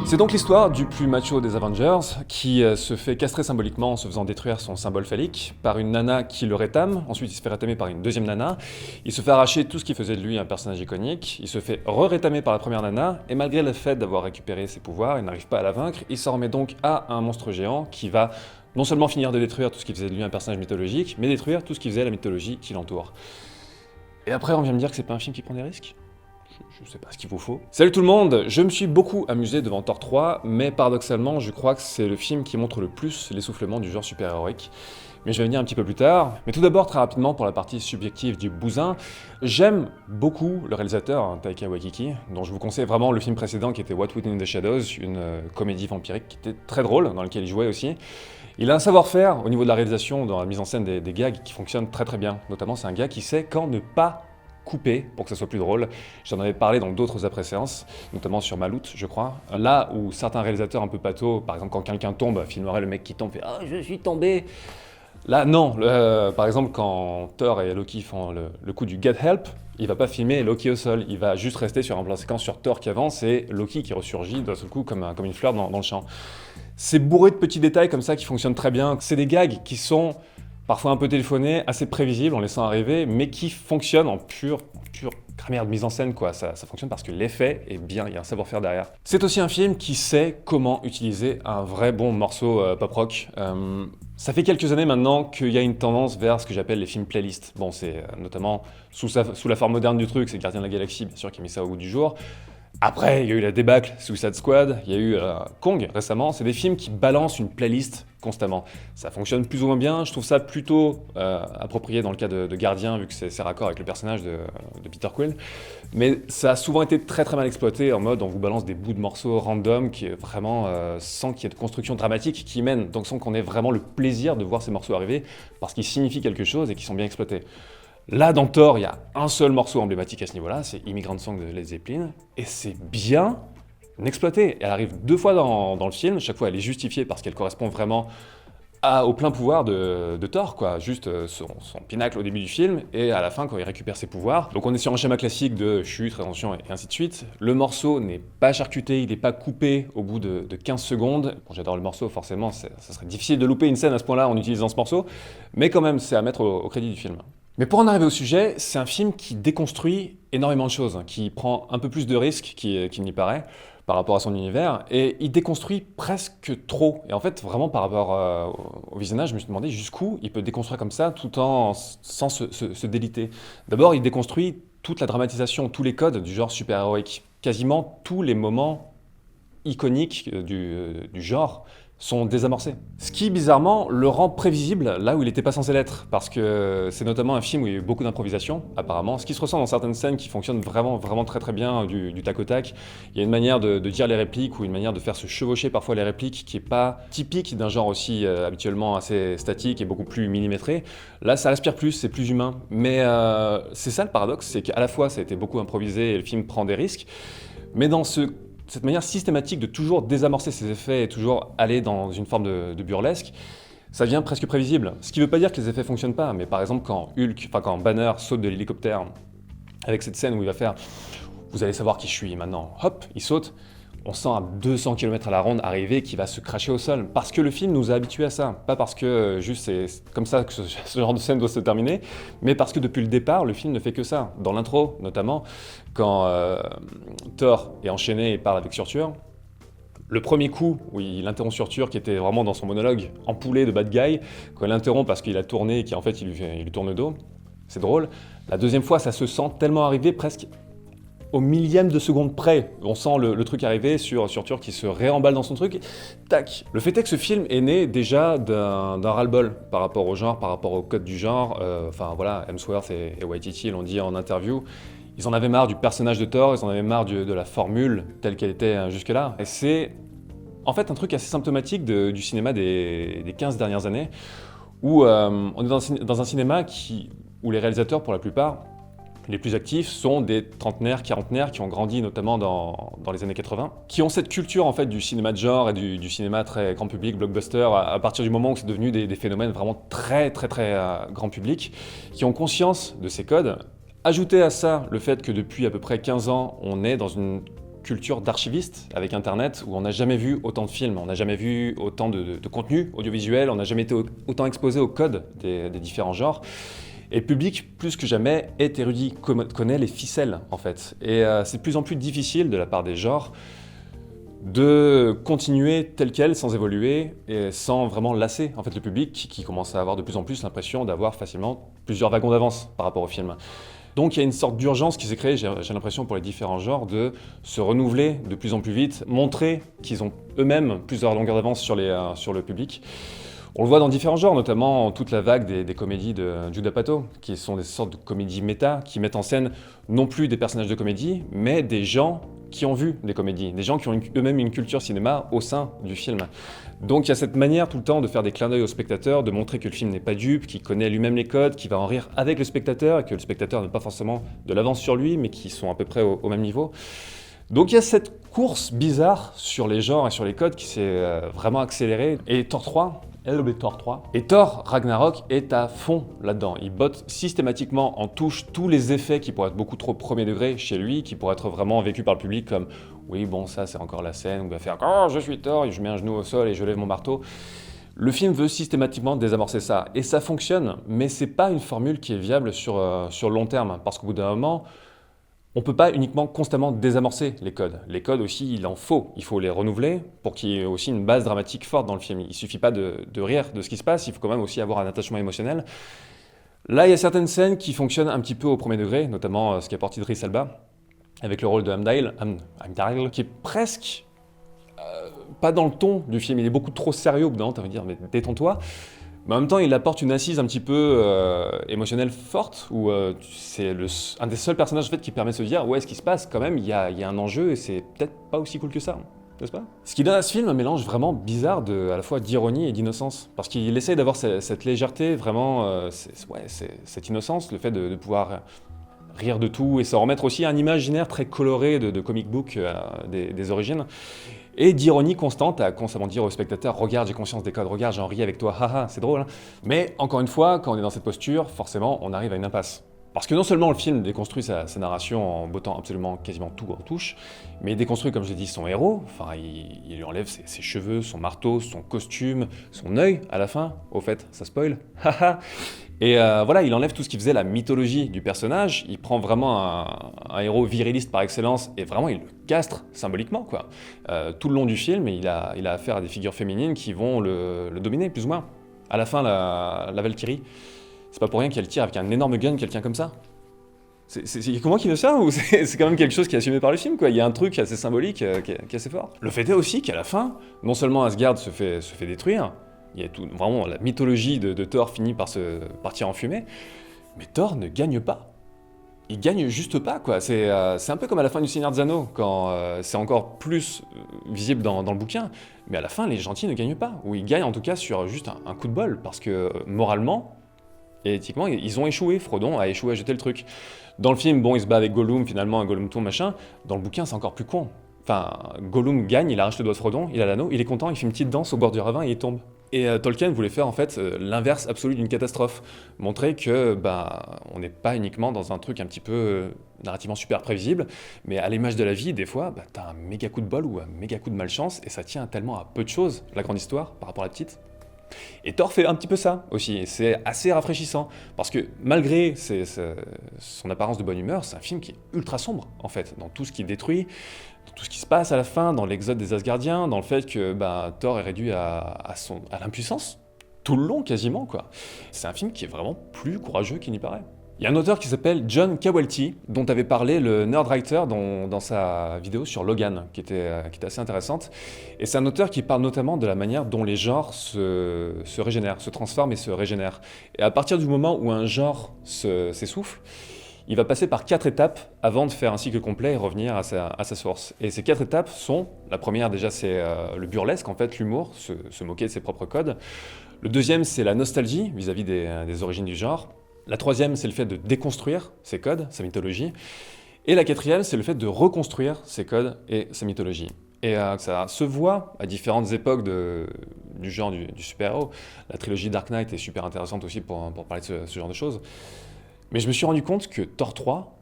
C'est donc l'histoire du plus macho des Avengers qui se fait castrer symboliquement en se faisant détruire son symbole phallique par une nana qui le rétame, ensuite il se fait rétamer par une deuxième nana, il se fait arracher tout ce qui faisait de lui un personnage iconique, il se fait re-rétamer par la première nana, et malgré le fait d'avoir récupéré ses pouvoirs, il n'arrive pas à la vaincre, il s'en remet donc à un monstre géant qui va non seulement finir de détruire tout ce qui faisait de lui un personnage mythologique, mais détruire tout ce qui faisait la mythologie qui l'entoure. Et après on vient me dire que c'est pas un film qui prend des risques ? Je sais pas ce qu'il vous faut. Salut tout le monde, je me suis beaucoup amusé devant Thor 3, mais paradoxalement, je crois que c'est le film qui montre le plus l'essoufflement du genre super-héroïque. Mais je vais venir un petit peu plus tard. Mais tout d'abord, très rapidement, pour la partie subjective du bousin, j'aime beaucoup le réalisateur, Taika Waititi, dont je vous conseille vraiment le film précédent qui était What We Do in the Shadows, une comédie vampirique qui était très drôle, dans laquelle il jouait aussi. Il a un savoir-faire au niveau de la réalisation, dans la mise en scène des gags, qui fonctionne très très bien. Notamment, c'est un gars qui sait quand ne pas couper pour que ça soit plus drôle. J'en avais parlé dans d'autres après-séances, notamment sur Maloute, je crois. Là où certains réalisateurs un peu pathos, par exemple quand quelqu'un tombe, filmerait le mec qui tombe, fait « Ah, je suis tombé !» Là, non. Par exemple, quand Thor et Loki font le coup du Get Help, il va pas filmer Loki au sol, il va juste rester sur un plan séquence sur Thor qui avance et Loki qui ressurgit d'un seul coup comme une fleur dans le champ. C'est bourré de petits détails comme ça qui fonctionnent très bien. C'est des gags qui sont parfois un peu téléphonés, assez prévisibles en laissant arriver, mais qui fonctionnent en pure grammaire de mise en scène, quoi. Ça fonctionne parce que l'effet est bien, il y a un savoir-faire derrière. C'est aussi un film qui sait comment utiliser un vrai bon morceau pop-rock. Ça fait quelques années maintenant qu'il y a une tendance vers ce que j'appelle les films playlists. Bon, c'est notamment sous la forme moderne du truc, c'est Gardien de la Galaxie, bien sûr, qui a mis ça au goût du jour. Après, il y a eu la débâcle Suicide Squad, il y a eu Kong récemment, c'est des films qui balancent une playlist constamment. Ça fonctionne plus ou moins bien, je trouve ça plutôt approprié dans le cas de Gardien, vu que c'est raccord avec le personnage de Peter Quill. Mais ça a souvent été très très mal exploité, en mode on vous balance des bouts de morceaux random, qui est vraiment sans qu'il y ait de construction dramatique qui mène, donc sans qu'on ait vraiment le plaisir de voir ces morceaux arriver, parce qu'ils signifient quelque chose et qu'ils sont bien exploités. Là, dans Thor, il y a un seul morceau emblématique à ce niveau-là, c'est Immigrant Song de Led Zeppelin, et c'est bien exploité. Elle arrive 2 fois dans le film, chaque fois elle est justifiée parce qu'elle correspond vraiment au plein pouvoir de Thor, quoi. Juste son pinacle au début du film, et à la fin quand il récupère ses pouvoirs. Donc on est sur un schéma classique de chute, rétention et ainsi de suite. Le morceau n'est pas charcuté, il n'est pas coupé au bout de 15 secondes. Bon, j'adore le morceau, forcément, ça serait difficile de louper une scène à ce point-là en utilisant ce morceau, mais quand même, c'est à mettre au crédit du film. Mais pour en arriver au sujet, c'est un film qui déconstruit énormément de choses, qui prend un peu plus de risques qu'il n'y paraît par rapport à son univers, et il déconstruit presque trop. Et en fait, vraiment par rapport au visionnage, je me suis demandé jusqu'où il peut déconstruire comme ça, tout sans se déliter. D'abord, il déconstruit toute la dramatisation, tous les codes du genre super-héroïque. Quasiment tous les moments iconiques du genre sont désamorcés. Ce qui, bizarrement, le rend prévisible là où il n'était pas censé l'être, parce que c'est notamment un film où il y a eu beaucoup d'improvisation, apparemment, ce qui se ressent dans certaines scènes qui fonctionnent vraiment très très bien du tac au tac. Il y a une manière de dire les répliques, ou une manière de faire se chevaucher parfois les répliques qui n'est pas typique d'un genre aussi habituellement assez statique et beaucoup plus millimétré. Là, ça respire plus, c'est plus humain. Mais c'est ça le paradoxe, c'est qu'à la fois ça a été beaucoup improvisé et le film prend des risques, mais dans cette manière systématique de toujours désamorcer ses effets et toujours aller dans une forme de burlesque, ça devient presque prévisible. Ce qui ne veut pas dire que les effets ne fonctionnent pas, mais par exemple quand Banner saute de l'hélicoptère, avec cette scène où il va faire « Vous allez savoir qui je suis maintenant », hop, il saute, on sent à 200 km à la ronde arriver qu'il va se cracher au sol, parce que le film nous a habitués à ça, pas parce que juste c'est comme ça que ce genre de scène doit se terminer, mais parce que depuis le départ, le film ne fait que ça. Dans l'intro, notamment, quand Thor est enchaîné et parle avec Surtur, le premier coup où il interrompt Surtur, qui était vraiment dans son monologue empoulé de bad guy, quand il l'interrompt parce qu'il a tourné et qu'en fait il lui tourne le dos, c'est drôle. La deuxième fois, ça se sent tellement arrivé presque au millième de seconde près, on sent le truc arriver sur Surtur qui se réemballe dans son truc, tac. Le fait est que ce film est né déjà d'un ras-le-bol par rapport au genre, par rapport au code du genre. Enfin voilà, Hemsworth et Waititi l'ont dit en interview, ils en avaient marre du personnage de Thor, ils en avaient marre de la formule telle qu'elle était jusque-là. Et c'est en fait un truc assez symptomatique du cinéma des 15 dernières années, où on est dans un cinéma où les réalisateurs, pour la plupart, les plus actifs sont des trentenaires, quarantenaires qui ont grandi notamment dans les années 80, qui ont cette culture en fait du cinéma de genre et du cinéma très grand public, blockbuster, à partir du moment où c'est devenu des phénomènes vraiment très grand public, qui ont conscience de ces codes. Ajoutez à ça le fait que depuis à peu près 15 ans, on est dans une culture d'archiviste avec Internet où on n'a jamais vu autant de films, on n'a jamais vu autant de contenu audiovisuel, on n'a jamais été autant exposé au code des différents genres. Et le public, plus que jamais, est érudit, connaît les ficelles en fait. Et c'est de plus en plus difficile de la part des genres de continuer tel quel, sans évoluer et sans vraiment lasser en fait, le public qui commence à avoir de plus en plus l'impression d'avoir facilement plusieurs wagons d'avance par rapport au film. Donc il y a une sorte d'urgence qui s'est créée, j'ai l'impression pour les différents genres, de se renouveler de plus en plus vite, montrer qu'ils ont eux-mêmes plusieurs longueurs d'avance sur le public. On le voit dans différents genres, notamment toute la vague des comédies de Judd Apatow, qui sont des sortes de comédies méta, qui mettent en scène non plus des personnages de comédie, mais des gens qui ont vu des comédies, des gens qui ont eux-mêmes une culture cinéma au sein du film. Donc il y a cette manière tout le temps de faire des clins d'œil au spectateur, de montrer que le film n'est pas dupe, qu'il connaît lui-même les codes, qu'il va en rire avec le spectateur, et que le spectateur n'a pas forcément de l'avance sur lui, mais qui sont à peu près au même niveau. Donc il y a cette course bizarre sur les genres et sur les codes qui s'est vraiment accélérée. Et Thor 3, Thor 3. Et Thor Ragnarok est à fond là-dedans. Il botte systématiquement en touche tous les effets qui pourraient être beaucoup trop premier degré chez lui, qui pourraient être vraiment vécus par le public comme « oui, bon, ça c'est encore la scène où il va faire « oh, je suis Thor » et je mets un genou au sol et je lève mon marteau ». Le film veut systématiquement désamorcer ça. Et ça fonctionne, mais c'est pas une formule qui est viable sur le long terme. Parce qu'au bout d'un moment, on ne peut pas uniquement constamment désamorcer les codes. Les codes aussi, il faut les renouveler pour qu'il y ait aussi une base dramatique forte dans le film. Il ne suffit pas de rire de ce qui se passe, il faut quand même aussi avoir un attachement émotionnel. Là, il y a certaines scènes qui fonctionnent un petit peu au premier degré, notamment ce qui apporte Idris Elba, avec le rôle de Heimdall, qui est presque pas dans le ton du film. Il est beaucoup trop sérieux au bout d'un moment, tu vas me dire, mais détends-toi. Mais en même temps, il apporte une assise un petit peu émotionnelle forte, où c'est un des seuls personnages en fait, qui permet de se dire « ouais, ce qui se passe, quand même, il y a un enjeu et c'est peut-être pas aussi cool que ça ». N'est-ce pas ? Ce qui donne à ce film un mélange vraiment bizarre à la fois d'ironie et d'innocence. Parce qu'il essaye d'avoir cette légèreté, vraiment, cette innocence, le fait de pouvoir rire de tout et s'en remettre aussi à un imaginaire très coloré de comic book des origines. Et d'ironie constante à constamment dire au spectateur « regarde, j'ai conscience des codes, regarde, j'en ris avec toi, haha, c'est drôle hein ». Mais encore une fois, quand on est dans cette posture, forcément, on arrive à une impasse. Parce que non seulement le film déconstruit sa narration en bottant absolument quasiment tout en touche, mais il déconstruit, comme je l'ai dit, son héros. Enfin, il lui enlève ses cheveux, son marteau, son costume, son œil à la fin. Au fait, ça spoil. Haha. Et voilà, il enlève tout ce qui faisait la mythologie du personnage. Il prend vraiment un héros viriliste par excellence et vraiment il le castre symboliquement, quoi. Tout le long du film, il a affaire à des figures féminines qui vont le dominer, plus ou moins. À la fin, la Valkyrie, c'est pas pour rien qu'elle tire avec un énorme gun quelqu'un comme ça. C'est comment qu'il veut ça ou c'est quand même quelque chose qui est assumé par le film, quoi. Il y a un truc assez symbolique qui est assez fort. Le fait est aussi qu'à la fin, non seulement Asgard se fait détruire, il y a tout, vraiment la mythologie de Thor finit par se partir en fumée, mais Thor ne gagne pas. Il gagne juste pas, quoi. C'est un peu comme à la fin du Seigneur des Anneaux, quand c'est encore plus visible dans le bouquin, mais à la fin, les gentils ne gagnent pas, ou ils gagnent en tout cas sur juste un coup de bol, parce que moralement et éthiquement, ils ont échoué. Frodon a échoué à jeter le truc. Dans le film, bon, il se bat avec Gollum, finalement, un Gollum tourne, machin. Dans le bouquin, c'est encore plus con. Enfin, Gollum gagne, il arrache le doigt de Frodon, il a l'anneau, il est content, il fait une petite danse au bord du ravin et il tombe. Et Tolkien voulait faire en fait l'inverse absolu d'une catastrophe, montrer que on n'est pas uniquement dans un truc un petit peu narrativement super prévisible, mais à l'image de la vie, des fois, t'as un méga coup de bol ou un méga coup de malchance et ça tient tellement à peu de choses, la grande histoire, par rapport à la petite. Et Thor fait un petit peu ça aussi, et c'est assez rafraîchissant, parce que malgré son apparence de bonne humeur, c'est un film qui est ultra sombre, en fait, dans tout ce qui détruit, dans tout ce qui se passe à la fin, dans l'exode des Asgardiens, dans le fait que Thor est réduit à l'impuissance, tout le long quasiment, quoi. C'est un film qui est vraiment plus courageux qu'il n'y paraît. Il y a un auteur qui s'appelle John Kawalti, dont avait parlé le Nerdwriter dans sa vidéo sur Logan, qui était assez intéressante. Et c'est un auteur qui parle notamment de la manière dont les genres se régénèrent, se transforment et se régénèrent. Et à partir du moment où un genre s'essouffle, il va passer par 4 étapes avant de faire un cycle complet et revenir à sa source. Et ces 4 étapes sont, la première déjà c'est le burlesque, en fait, l'humour, se moquer de ses propres codes. Le deuxième c'est la nostalgie vis-à-vis des origines du genre. La troisième, c'est le fait de déconstruire ses codes, sa mythologie. Et la quatrième, c'est le fait de reconstruire ses codes et sa mythologie. Et ça se voit à différentes époques du genre du super-héros. La trilogie Dark Knight est super intéressante aussi pour parler de ce genre de choses. Mais je me suis rendu compte que Thor 3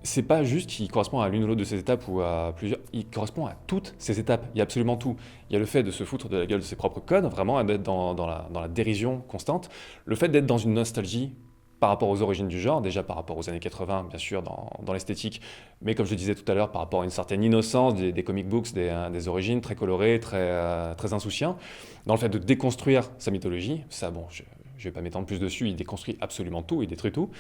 c'est pas juste qu'il correspond à l'une ou l'autre de ces étapes ou à plusieurs, il correspond à toutes ces étapes. Il y a absolument tout. Il y a le fait de se foutre de la gueule de ses propres codes, vraiment d'être dans la dérision constante, le fait d'être dans une nostalgie par rapport aux origines du genre, déjà par rapport aux années 80, bien sûr, dans l'esthétique, mais comme je le disais tout à l'heure, par rapport à une certaine innocence des comic books, des origines très colorées, très insouciants, dans le fait de déconstruire sa mythologie, ça, bon, je ne vais pas m'étendre plus dessus, il déconstruit absolument tout, il détruit tout,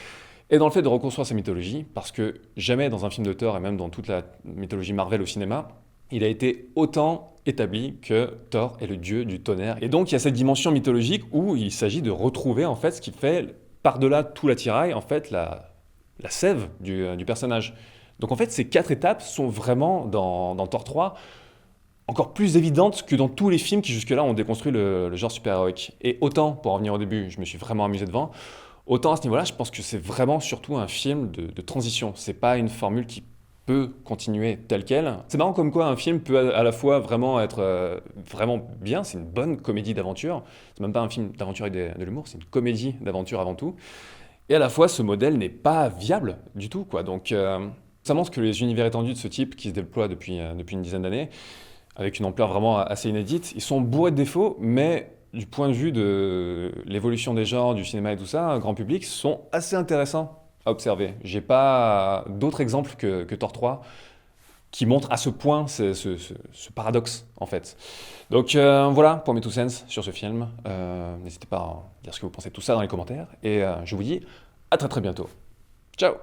et dans le fait de reconstruire sa mythologie, parce que jamais dans un film de Thor, et même dans toute la mythologie Marvel au cinéma, il a été autant établi que Thor est le dieu du tonnerre. Et donc il y a cette dimension mythologique où il s'agit de retrouver en fait ce qui fait, par-delà tout l'attirail, en fait la sève du personnage. Donc en fait ces 4 étapes sont vraiment dans Thor 3 encore plus évidentes que dans tous les films qui jusque-là ont déconstruit le genre super-héroïque. Et autant, pour en revenir au début, je me suis vraiment amusé devant, autant à ce niveau-là, je pense que c'est vraiment surtout un film de transition. C'est pas une formule qui peut continuer telle quelle. C'est marrant comme quoi un film peut à la fois vraiment être vraiment bien, c'est une bonne comédie d'aventure. C'est même pas un film d'aventure et de l'humour, c'est une comédie d'aventure avant tout. Et à la fois, ce modèle n'est pas viable du tout, quoi. Donc, ça montre que les univers étendus de ce type, qui se déploient depuis une dizaine d'années, avec une ampleur vraiment assez inédite, ils sont bourrés de défauts, mais du point de vue de l'évolution des genres, du cinéma et tout ça, grand public, sont assez intéressants à observer. J'ai pas d'autres exemples que Thor 3 qui montrent à ce point ce paradoxe, en fait. Donc voilà pour mes 2 cents sur ce film. N'hésitez pas à dire ce que vous pensez de tout ça dans les commentaires. Et je vous dis à très très bientôt. Ciao!